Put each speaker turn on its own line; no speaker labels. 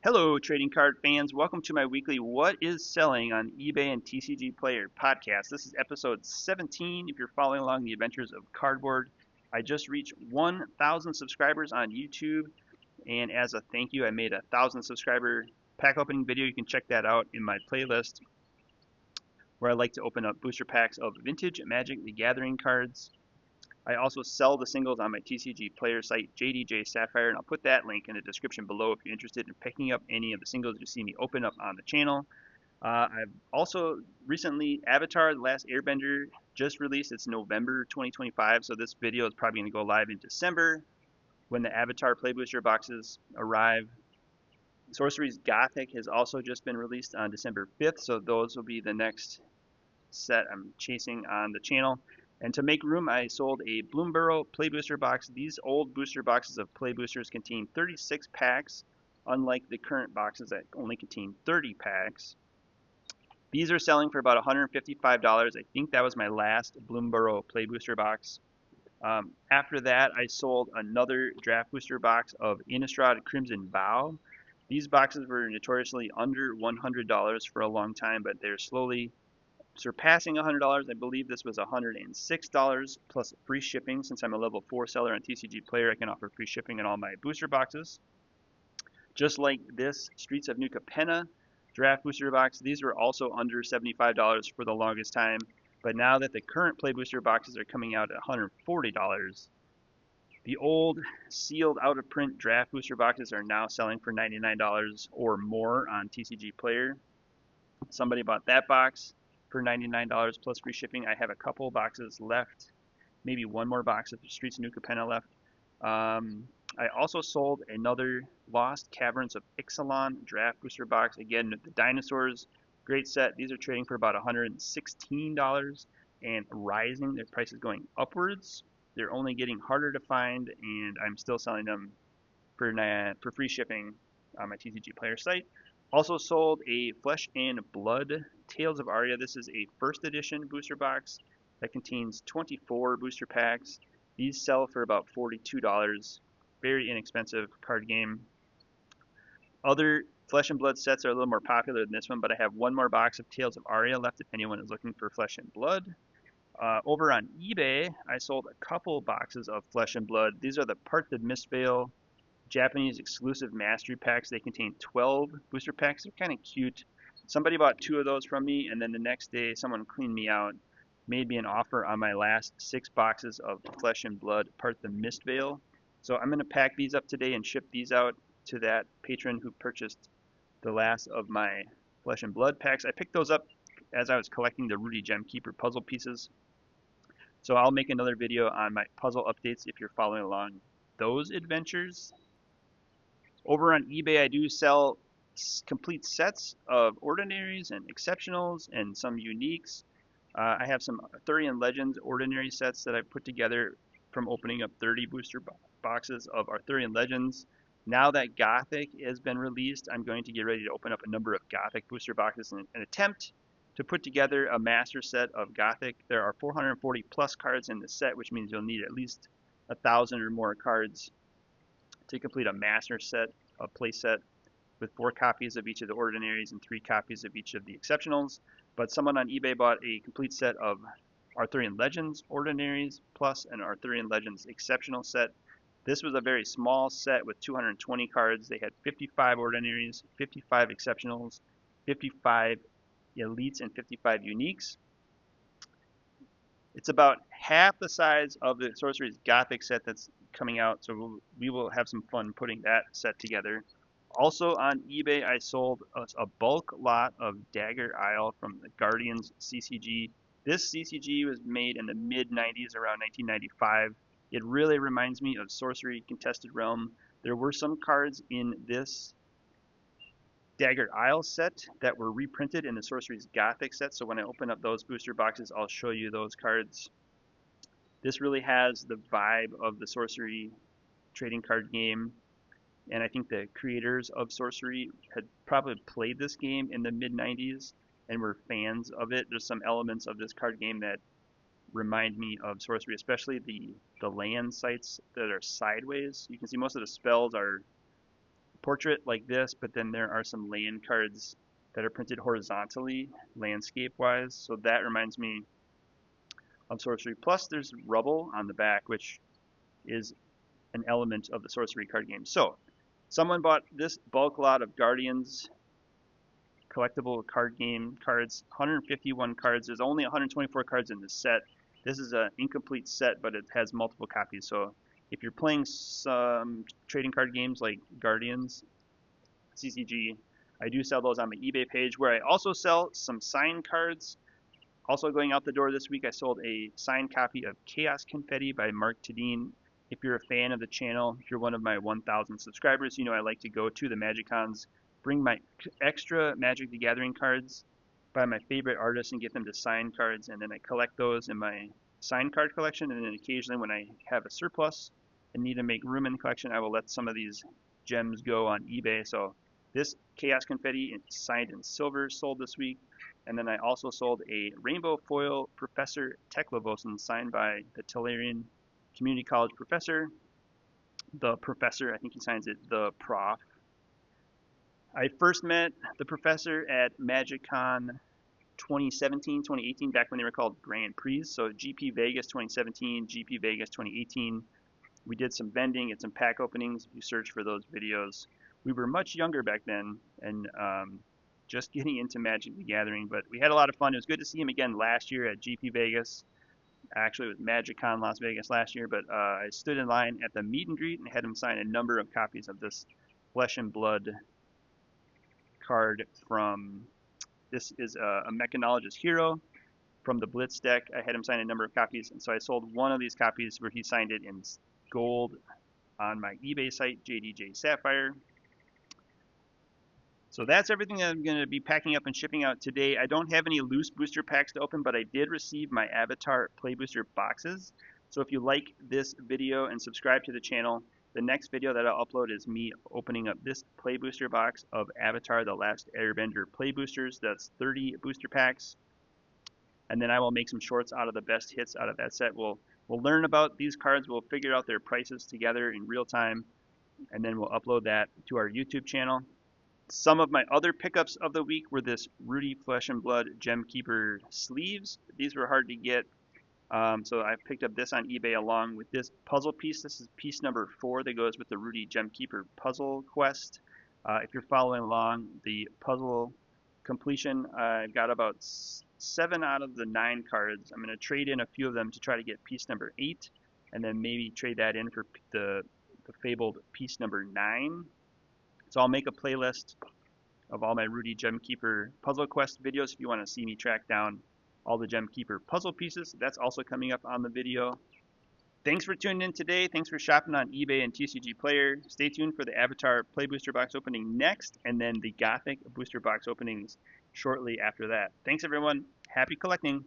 Hello, trading card fans. Welcome to my weekly What is Selling on eBay and TCG Player podcast. This is episode 17 if you're following along the adventures of cardboard. I just reached 1,000 subscribers on YouTube, and as a thank you, I made a 1,000 subscriber pack opening video. You can check that out in my playlist where I like to open up booster packs of vintage Magic the Gathering cards. I also sell the singles on my TCG Player site, jdj-sapphire, and I'll put that link in the description below if you're interested in picking up any of the singles you see me open up on the channel. I've also recently, Avatar: The Last Airbender just released. It's November 2025, so this video is probably going to go live in December when the Avatar Play Booster boxes arrive. Sorcery's Gothic has also just been released on December 5th, so those will be the next set I'm chasing on the channel. And to make room, I sold a Bloomborough Play Booster box. These old booster boxes of Play Boosters contain 36 packs, unlike the current boxes that only contain 30 packs. These are selling for about $155. I think that was my last Bloomborough Play Booster box. After that, I sold another draft booster box of Innistrad Crimson Vow. These boxes were notoriously under $100 for a long time, but they're slowly surpassing $100. I believe this was $106 plus free shipping. Since I'm a level 4 seller on TCG Player, I can offer free shipping on all my booster boxes. Just like this Streets of New Capenna draft booster box, these were also under $75 for the longest time. But now that the current play booster boxes are coming out at $140, the old sealed out of print draft booster boxes are now selling for $99 or more on TCG Player. Somebody bought that box for $99 plus free shipping. I have a couple boxes left, maybe one more box of Streets of New Capenna left. I also sold another Lost Caverns of Ixalan draft booster box. Again, the dinosaurs, great set. These are trading for about $116 and rising. Their price is going upwards. They're only getting harder to find, and I'm still selling them for free shipping on my TCG Player site. Also sold a Flesh and Blood Tales of Aria. This is a first edition booster box that contains 24 booster packs. These sell for about $42. Very inexpensive card game. Other Flesh and Blood sets are a little more popular than this one, but I have one more box of Tales of Aria left if anyone is looking for Flesh and Blood. Over on eBay, I sold a couple boxes of Flesh and Blood. These are the Part the Mistveil Japanese exclusive mastery packs. They contain 12 booster packs. They're kind of cute. Somebody bought 2 of those from me, and then the next day someone cleaned me out, made me an offer on my last 6 boxes of Flesh and Blood Part the Mistveil. So I'm going to pack these up today and ship these out to that patron who purchased the last of my Flesh and Blood packs. I picked those up as I was collecting the Rudy Gemkeeper puzzle pieces. So I'll make another video on my puzzle updates if you're following along those adventures. Over on eBay, I do sell complete sets of ordinaries and exceptionals and some uniques. I have some Arthurian Legends ordinary sets that I put together from opening up 30 booster boxes of Arthurian Legends. Now that Gothic has been released, I'm going to get ready to open up a number of Gothic booster boxes in an attempt to put together a master set of Gothic. There are 440 plus cards in the set, which means you'll need at least 1,000 or more cards to complete a master set, a play set with 4 copies of each of the ordinaries and 3 copies of each of the exceptionals. But someone on eBay bought a complete set of Arthurian Legends ordinaries plus an Arthurian Legends exceptional set. This was a very small set with 220 cards. They had 55 ordinaries, 55 exceptionals, 55 elites, and 55 uniques. It's about half the size of the Sorcery's Gothic set that's coming out, so we will have some fun putting that set together. Also on eBay, I sold a bulk lot of Dagger Isle from the Guardians CCG. This CCG was made in the mid-90s, around 1995. It really reminds me of Sorcery Contested Realm. There were some cards in this Dagger Isle set that were reprinted in the Sorcery's Gothic set, so when I open up those booster boxes, I'll show you those cards. This really has the vibe of the Sorcery trading card game, and I think the creators of Sorcery had probably played this game in the mid-90s and were fans of it. There's some elements of this card game that remind me of Sorcery, especially the land sites that are sideways. You can see most of the spells are portrait like this, but then there are some land cards that are printed horizontally, landscape-wise. So that reminds me of Sorcery. Plus, there's rubble on the back, which is an element of the Sorcery card game. So, someone bought this bulk lot of Guardians collectible card game cards, 151 cards. There's only 124 cards in this set. This is an incomplete set, but it has multiple copies. So if you're playing some trading card games like Guardians, CCG, I do sell those on my eBay page, where I also sell some signed cards. Also going out the door this week, I sold a signed copy of Chaos Confetti by Mark Tadine. If you're a fan of the channel, if you're one of my 1,000 subscribers, you know I like to go to the Magic Cons, bring my extra Magic the Gathering cards by my favorite artists and get them to sign cards, and then I collect those in my signed card collection, and then occasionally when I have a surplus and need to make room in the collection, I will let some of these gems go on eBay. So this Chaos Confetti signed in silver sold this week, and then I also sold a rainbow foil Professor Teklovosen signed by the Tellurian Community College professor. The professor, I think he signs it the prof. I first met the professor at MagicCon 2017, 2018, back when they were called Grand Prix. So GP Vegas 2017, GP Vegas 2018. We did some vending and some pack openings. If you search for those videos, we were much younger back then and just getting into Magic the Gathering, but we had a lot of fun. It was good to see him again last year at GP Vegas. Actually, it was MagicCon Las Vegas last year, but I stood in line at the meet and greet and had him sign a number of copies of this Flesh and Blood card from, this is a Mechanologist Hero from the Blitz deck. I had him sign a number of copies, and so I sold one of these copies where he signed it in gold on my eBay site, jdj-sapphire. So that's everything that I'm going to be packing up and shipping out today. I don't have any loose booster packs to open, but I did receive my Avatar Play Booster boxes. So if you like this video and subscribe to the channel, the next video that I'll upload is me opening up this Play Booster box of Avatar The Last Airbender Play Boosters. That's 30 booster packs. And then I will make some shorts out of the best hits out of that set. We'll learn about these cards. We'll figure out their prices together in real time. And then we'll upload that to our YouTube channel. Some of my other pickups of the week were this Rudy Flesh and Blood Gem Keeper sleeves. These were hard to get, so I picked up this on eBay along with this puzzle piece. This is piece number 4 that goes with the Rudy Gem Keeper puzzle quest. If you're following along the puzzle completion, I've got about 7 out of the 9 cards. I'm going to trade in a few of them to try to get piece number 8, and then maybe trade that in for the fabled piece number 9. So I'll make a playlist of all my Rudy Gem Keeper Puzzle Quest videos if you want to see me track down all the Gem Keeper puzzle pieces. That's also coming up on the video. Thanks for tuning in today. Thanks for shopping on eBay and TCG Player. Stay tuned for the Avatar Play Booster Box opening next, and then the Gothic Booster Box openings shortly after that. Thanks everyone. Happy collecting.